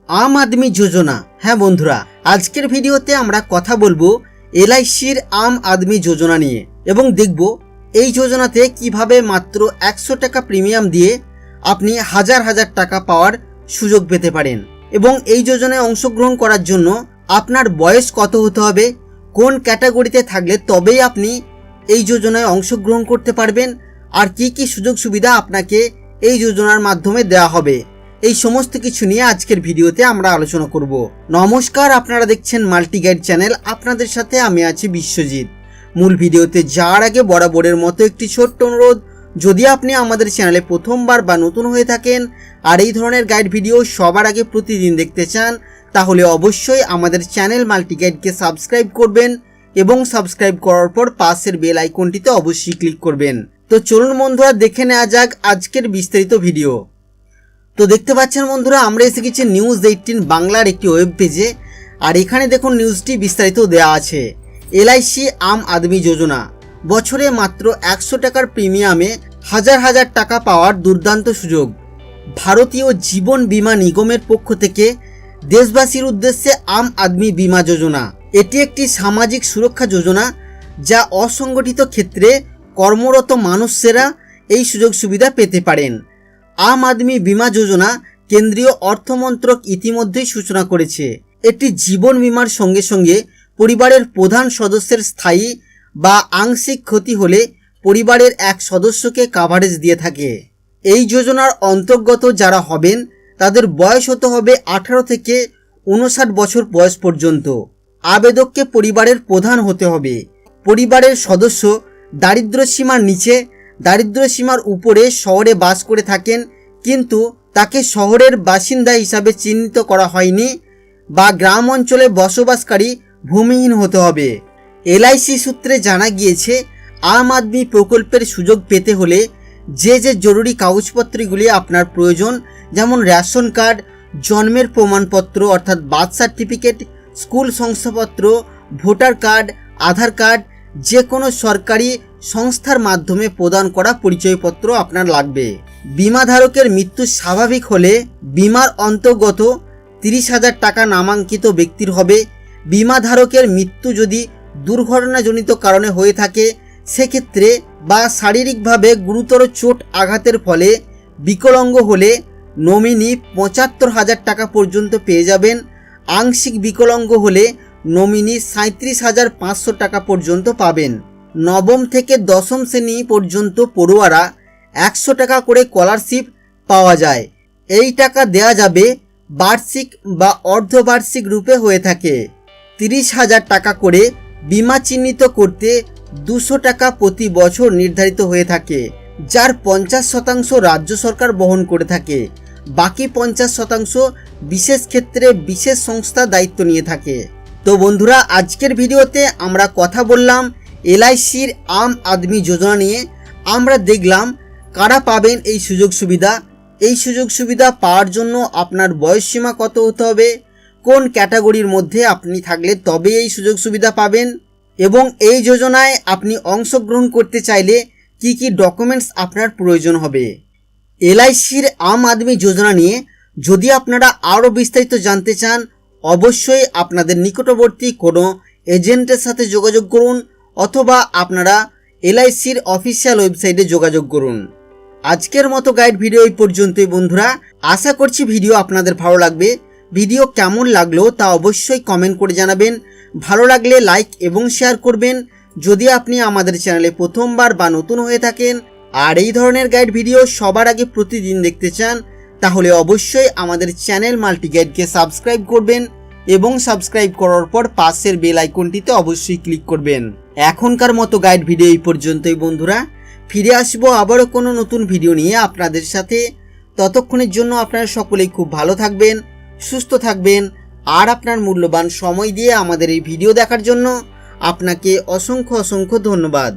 আম আদমি যোজনা। হ্যাঁ বন্ধুরা, আজকের ভিডিওতে আমরা কথা বলবো এলআইসির আম আদমি যোজনা নিয়ে এবং দেখব এই যোজনাতে কিভাবে মাত্র 100 টাকা প্রিমিয়াম দিয়ে আপনি হাজার হাজার টাকা পাওয়ার সুযোগ পেতে পারেন। এবং এই যোজনায় অংশগ্রহণ করার জন্য আপনার বয়স কত হতে হবে, কোন ক্যাটাগরিতে থাকলে তবেই আপনি এই যোজনায় অংশগ্রহণ করতে পারবেন, আর কি কি সুযোগ সুবিধা আপনাকে এই যোজনার মাধ্যমে দেওয়া হবে, এই সমস্ত কিছু নিয়ে আজকের ভিডিওতে আমরা আলোচনা করব। নমস্কার, আপনারা দেখছেন মাল্টি গাইড চ্যানেল, আপনাদের সাথে আমি আছি বিশ্বজিৎ। মূল ভিডিওতে যাওয়ার আগে বরাবরের মতো একটি ছোট্ট অনুরোধ, যদি আপনি আমাদের চ্যানেলে প্রথমবার বা নতুন হয়ে থাকেন আর এই ধরনের গাইড ভিডিও সবার আগে প্রতিদিন দেখতে চান, তাহলে অবশ্যই আমাদের চ্যানেল মাল্টি গাইডকে সাবস্ক্রাইব করবেন এবং সাবস্ক্রাইব করার পর পাশের বেল আইকনটিতে অবশ্যই ক্লিক করবেন। তো চলুন বন্ধুরা, দেখে নেওয়া যাক আজকের বিস্তারিত ভিডিও। তো দেখতে পাচ্ছেন বন্ধুরা, আমরা এসে গেছি নিউজ 18 বাংলার একটি ওয়েব পেজে। আর এখানে দেখুন নিউজটি বিস্তারিত দেওয়া আছে। এলআইসি আম আদমি যোজনা, বছরে মাত্র 100 টাকার প্রিমিয়ামে হাজার হাজার টাকা পাওয়ার দুর্দান্ত সুযোগ। ভারতীয় জীবন বীমা নিগমের পক্ষ থেকে দেশবাসীর উদ্দেশ্যে আম আদমি বীমা যোজনা। এটি একটি সামাজিক সুরক্ষা যোজনা যা অসংগঠিত ক্ষেত্রে কর্মরত মানুষেরা এই সুযোগ সুবিধা পেতে পারেন। আম আদমি বীমা যোজনা কেন্দ্রীয় অর্থমন্ত্রক ইতিমধ্যেই সূচনা করেছে। এটি জীবন বীমার সঙ্গে সঙ্গে পরিবারের প্রধান সদস্যের স্থায়ী বা আংশিক ক্ষতি হলে পরিবারের এক সদস্যকে কাভারেজ দিয়ে থাকে। এই যোজনার অন্তর্গত যারা হবেন তাদের বয়স হতে হবে 18 থেকে 59 বছর বয়স পর্যন্ত। আবেদককে পরিবারের প্রধান হতে হবে। পরিবারের সদস্য দারিদ্র্য সীমার নিচে, দারিদ্র্য সীমার উপরে শহরে বাস করে থাকেন কিন্তু তাকে শহরের বাসিন্দা হিসাবে চিহ্নিত করা হয়নি, বা গ্রাম অঞ্চলে বসবাসকারী ভূমিহীন হতে হবে। এলআইসি সূত্রে জানা গিয়েছে, আম আদমি প্রকল্পের সুযোগ পেতে হলে যে জরুরি কাগজপত্রগুলি আপনার প্রয়োজন, যেমন রেশন কার্ড, জন্মের প্রমাণপত্র অর্থাৎ বার্থ সার্টিফিকেট, স্কুল শংসাপত্র, ভোটার কার্ড, আধার কার্ড, যে কোনো সরকারি সংস্থার মাধ্যমে প্রদান করা পরিচয়পত্র আপনার লাগবে। বীমাধারকের মৃত্যু স্বাভাবিক হলে বীমার অন্তর্গত 30,000 টাকা নামাঙ্কিত ব্যক্তির হবে। বীমাধারকের মৃত্যু যদি দুর্ঘটনাজনিত কারণে হয়ে থাকে সেক্ষেত্রে, বা শারীরিকভাবে গুরুতর চোট আঘাতের ফলে বিকলাঙ্গ হলে নমিনি 75,000 টাকা পর্যন্ত পেয়ে যাবেন। আংশিক বিকলাঙ্গ হলে নমিনি 37,500 টাকা পর্যন্ত পাবেন। নবম থেকে দশম শ্রেণী পর্যন্ত পড়ুয়ারা 100 টাকা করে স্কলারশিপ পাওয়া যায়। এই টাকা দেয়া যাবে বার্ষিক বা অর্ধবার্ষিক রূপে হয়ে থাকে। 30,000 টাকা করে বিমা চিহ্নিত করতে 200 টাকা প্রতি বছর নির্ধারিত হয়ে থাকে, যার 50% রাজ্য সরকার বহন করে থাকে। বাকি 50% বিশেষ ক্ষেত্রে বিশেষ সংস্থা দায়িত্ব নিয়ে থাকে। তো বন্ধুরা, আজকের ভিডিওতে আমরা কথা বললাম এলআইসির আম আদমি যোজনা নিয়ে। আমরা দেখলাম কারা পাবেন এই সুযোগ সুবিধা। এই সুযোগ সুবিধা পাওয়ার জন্য আপনার বয়সসীমা কত হতে হবে, কোন ক্যাটাগরির মধ্যে আপনি থাকলে তবে এই সুযোগ সুবিধা পাবেন, এবং এই যোজনায় আপনি অংশগ্রহণ করতে চাইলে কি কি ডকুমেন্টস আপনার প্রয়োজন হবে। এলআইসির আম আদমি যোজনা নিয়ে যদি আপনারা আরও বিস্তারিত জানতে চান, অবশ্যই আপনাদের নিকটবর্তী কোনো এজেন্টের সাথে যোগাযোগ করুন, অথবা আপনারা এলআইসির অফিসিয়াল ওয়েবসাইটে যোগাযোগ করুন। আজকের মতো গাইড ভিডিও এই পর্যন্তই বন্ধুরা। আশা করছি ভিডিও আপনাদের ভালো লাগবে। ভিডিও কেমন লাগলো তা অবশ্যই কমেন্ট করে জানাবেন। ভালো লাগলে লাইক এবং শেয়ার করবেন। যদি আপনি আমাদের চ্যানেলে প্রথমবার বা নতুন হয়ে থাকেন আর এই ধরনের গাইড ভিডিও সবার আগে প্রতিদিন দেখতে চান, তাহলে অবশ্যই আমাদের চ্যানেল মাল্টি গাইডকে সাবস্ক্রাইব করবেন এবং সাবস্ক্রাইব করার পর পাশের বেল আইকনটিতে অবশ্যই ক্লিক করবেন। এখনকার মতো গাইড ভিডিও এই পর্যন্তই বন্ধুরা। ফিরে আসবো আবারও কোনো নতুন ভিডিও নিয়ে আপনাদের সাথে। ততক্ষণের জন্য আপনারা সকলেই খুব ভালো থাকবেন, সুস্থ থাকবেন, আর আপনার মূল্যবান সময় দিয়ে আমাদের এই ভিডিও দেখার জন্য আপনাকে অসংখ্য অসংখ্য ধন্যবাদ।